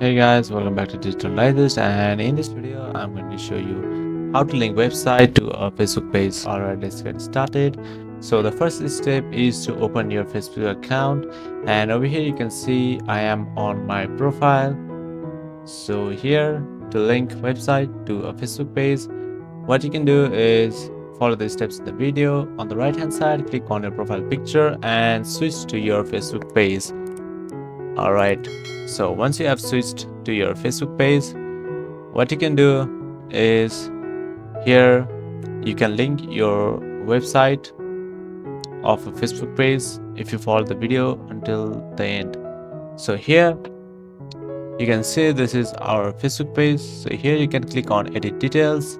Hey guys, welcome back to Digital Digest, and in this video I'm going to show you how to link website to a Facebook page. Alright, let's get started. So the first step is to open your Facebook account, and over here you can see I am on my profile. So here, to link website to a Facebook page, what you can do is follow the steps in the video. On the right hand side, click on your profile picture and switch to your Facebook page. Alright, so once you have switched to your Facebook page, what you can do is here you can link your website of a Facebook page if you follow the video until the end. So here you can see this is our Facebook page. So here you can click on edit details,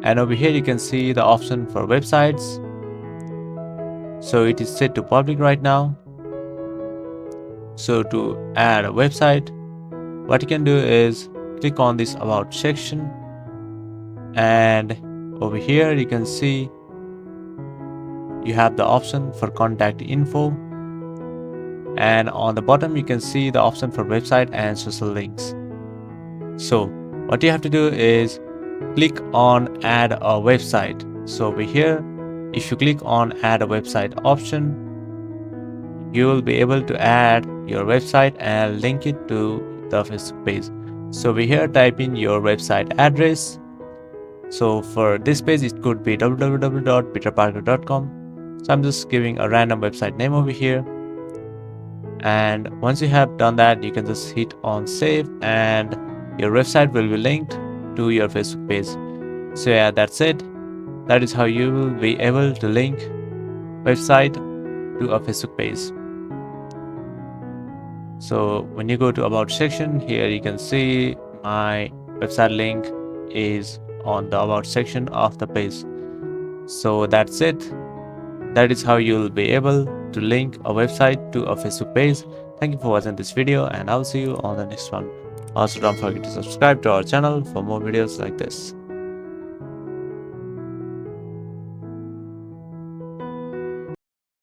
and over here you can see the option for websites. So it is set to public right now. So to add a website, what you can do is click on this about section, and over here you can see you have the option for contact info, and on the bottom you can see the option for website and social links. So what you have to do is click on add a website. So over here, if you click on add a website option, you will be able to add your website and link it to the Facebook page. So over here, type in your website address. So for this page it could be www.peterparker.com. so I'm just giving a random website name over here, and once you have done that, you can just hit on save and your website will be linked to your Facebook page. So yeah, that's it. That is how you will be able to link website to a Facebook page. So when you go to about section, here you can see my website link is on the about section of the page. So that's it. That is how you'll be able to link a website to a Facebook page. Thank you for watching this video, and I'll see you on the next one. Also, don't forget to subscribe to our channel for more videos like this.